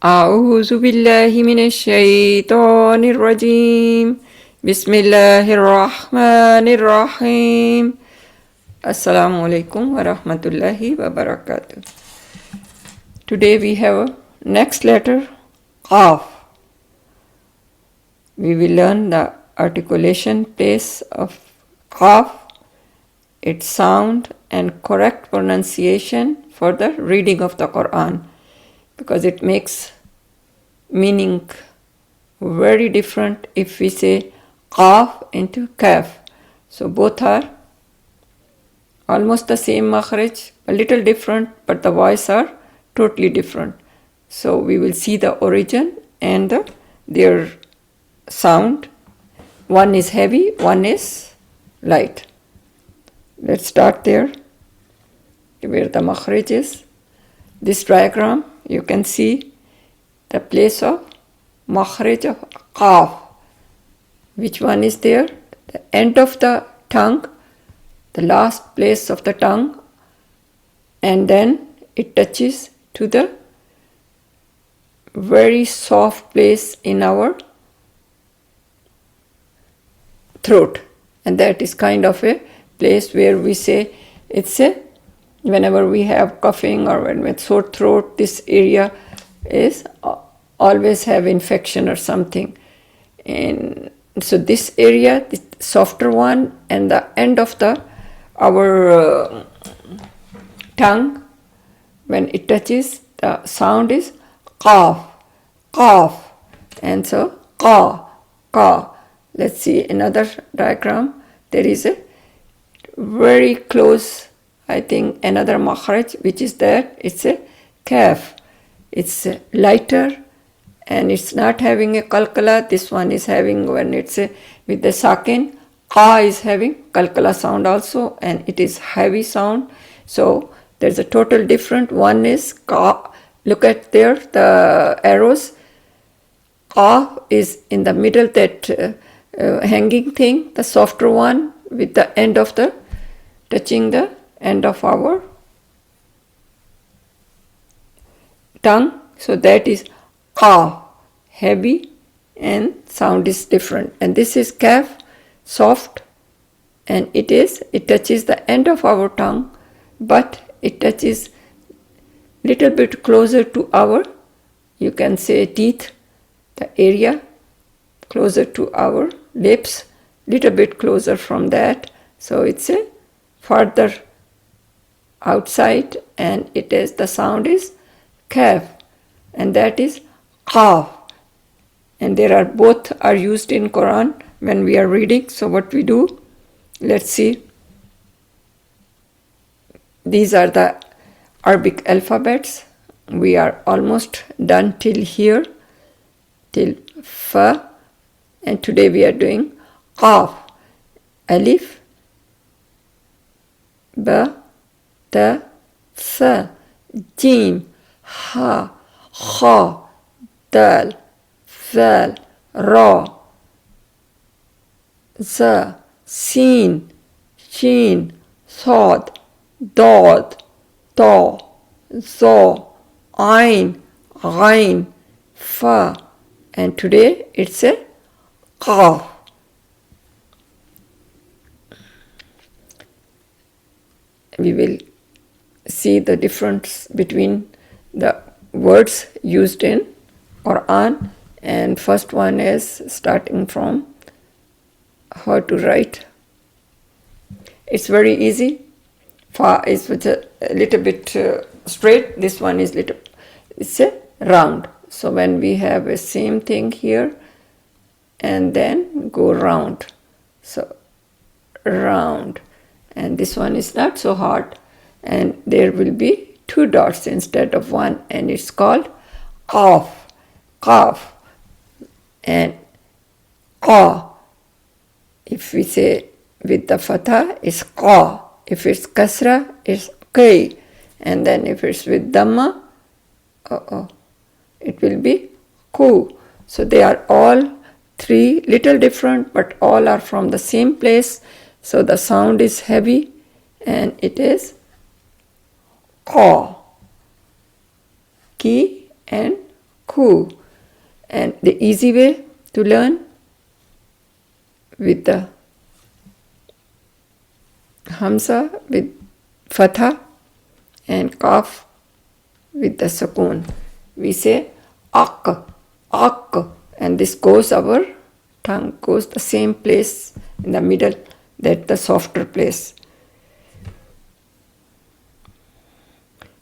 أعوذ بالله من الشيطان الرجيم بسم الله الرحمن الرحيم Assalamu alaikum wa rahmatullahi wa barakatuh. Today we have next letter QAAF. We will learn the articulation place of QAAF, its sound and correct pronunciation for the reading of the Quran, because it makes meaning very different if we say QAAF into KAAF. So both are almost the same makhrij, a little different, but the voice are totally different. So we will see the origin and their sound. One is heavy, one is light. Let's start there, where the makhrij is. This diagram, you can see the place of makhrij of QAAF. Which one is there? The end of the tongue, the last place of the tongue, and then it touches to the very soft place in our throat, and that is kind of a place where we say it's a, whenever we have coughing or when with sore throat, this area is always have infection or something, and so this area, the softer one, and the end of the our tongue, when it touches, the sound is QAAF, QAAF, and so qa, qa. Let's see another diagram. There is a very close, I think, another makhraj, which is there. It's a KAAF. It's lighter and it's not having a kalkala. This one is having, when it's with the sakin, qa is having kalkala sound also, and it is heavy sound. So there's a total different. One is qa. Look at there, the arrows. Qa is in the middle, that hanging thing, the softer one with the end of the, touching the end of our tongue. So that is qa, heavy, and sound is different. And this is KAAF, soft, and it touches the end of our tongue, but it touches little bit closer to our, you can say, teeth, the area closer to our lips, little bit closer from that. So it's a further outside, and it is, the sound is KAAF, and that is QAAF. And there are, both are used in Quran when we are reading. So what we do, let's see. These are the Arabic alphabets. We are almost done till here, till fa, and today we are doing QAAF. Alif, ba, ta, sa, jim, ha, kha, dal, zal, ra, za, sin, shin, sad, dad, ta, za, ain, ghain, fa, and today it's a QAAF. We will see the difference between the words used in Quran, and first one is starting from how to write. It's very easy. Fa is with a little bit straight. This one is little, it's a round. So when we have a same thing here, and then go round, so round, and this one is not so hard, and there will be two dots instead of one, and it's called QAAF, QAAF, and qa. If we say with the fatha, it's qa. If it's kasra, it's qi, and then if it's with dhamma, it will be ku. So they are all three little different, but all are from the same place. So the sound is heavy, and it is qa. ki, and ku. And the easy way to learn with the Hamza with Fatha and Kaf with the Sukoon. We say ak, ak, and this goes, our tongue goes the same place in the middle, that the softer place.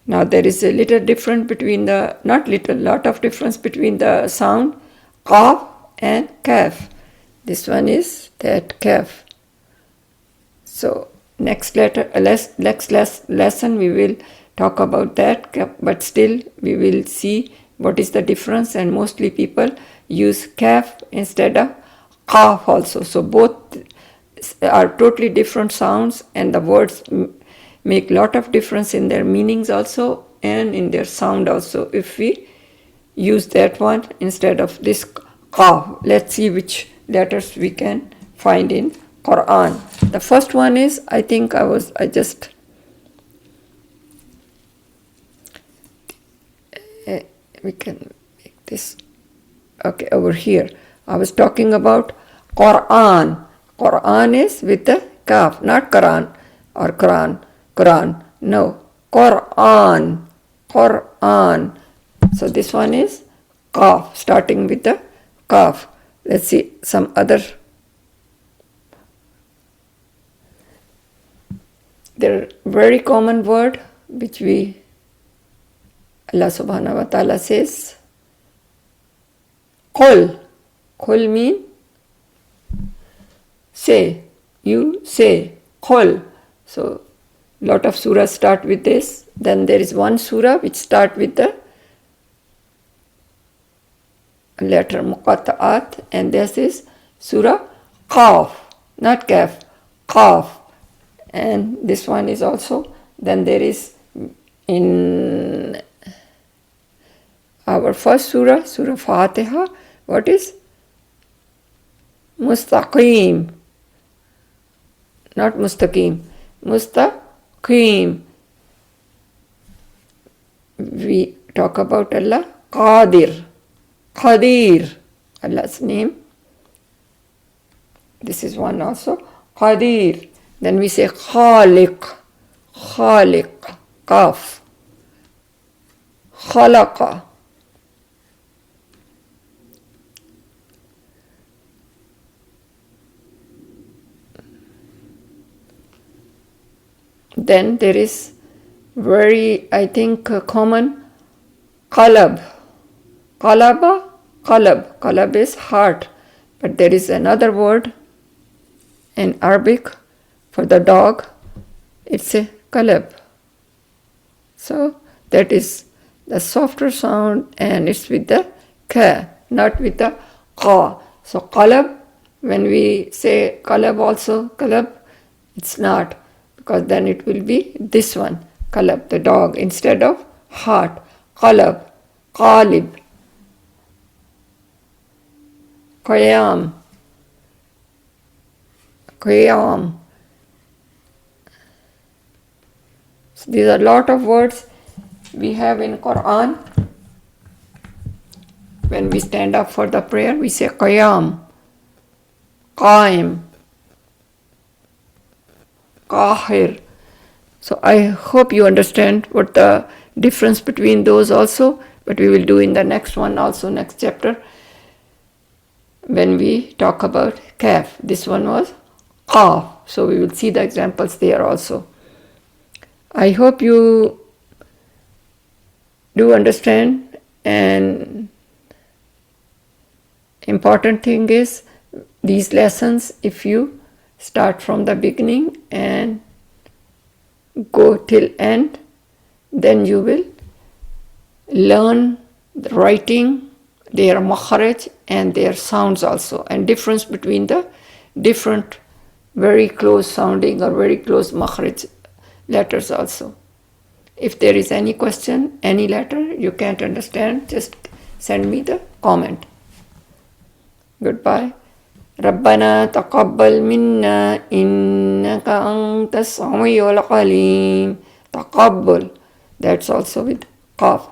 Now there is a little difference between the, not little, lot of difference between the sound Qaf and Kaf. This one is that Kaf. So next lesson we will talk about that, but still we will see what is the difference, and mostly people use Kaf instead of Qaf also. So both are totally different sounds, and the words make lot of difference in their meanings also and in their sound also if we use that one instead of this Qaf. Let's see which letters we can find in Quran. The first one is, I think I just we can make this, okay, over here. I was talking about Quran. Quran is with the Kaf, not Quran or Quran. Quran, no, Quran, Quran. So this one is Qaf, starting with the Qaf. Let's see some other. There are very common word which Allah subhanahu wa ta'ala says, Qul. Qul mean say, you say, Qul. So lot of surahs start with this. Then there is one surah which start with the letter Muqatta'at, and this is Surah Qaf, not Kaf, Qaf. And this one is also, then there is in our first surah, Surah Fatiha, what is? Mustaqim, not Mustaqim, Mustaqim. We talk about Allah, Qadir, Qadir, Allah's name. This is one also, Qadir. Then we say Khaliq, Khaliq, Qaf, Khalaqa. Then there is very, I think, common Qalab. Qalaba, Qalab. Qalab is heart. But there is another word in Arabic for the dog. It's a Qalab. So that is the softer sound, and it's with the Ka, not with the Qa. So Qalab, when we say Qalab also, Qalab, it's not, because then it will be this one, Qalab, the dog, instead of heart. Qalab, Qalib, Qiyam, Qiyam. So these are a lot of words we have in Quran. When we stand up for the prayer, we say Qiyam, Qaim, Qahir. So I hope you understand what the difference between those also, but we will do in the next one also, next chapter, when we talk about Kaf. This one was Qaf, so we will see the examples there also. I hope you do understand, and important thing is these lessons, if you start from the beginning and go till end, then you will learn the writing, their MAKHRIJ and their sounds also, and difference between the different very close sounding or very close MAKHRIJ letters also. If there is any question, any letter you can't understand, just send me the comment. Goodbye. ربنا تقبل منا إنك أنت السميع العليم. تقبل, that's also with Qaf.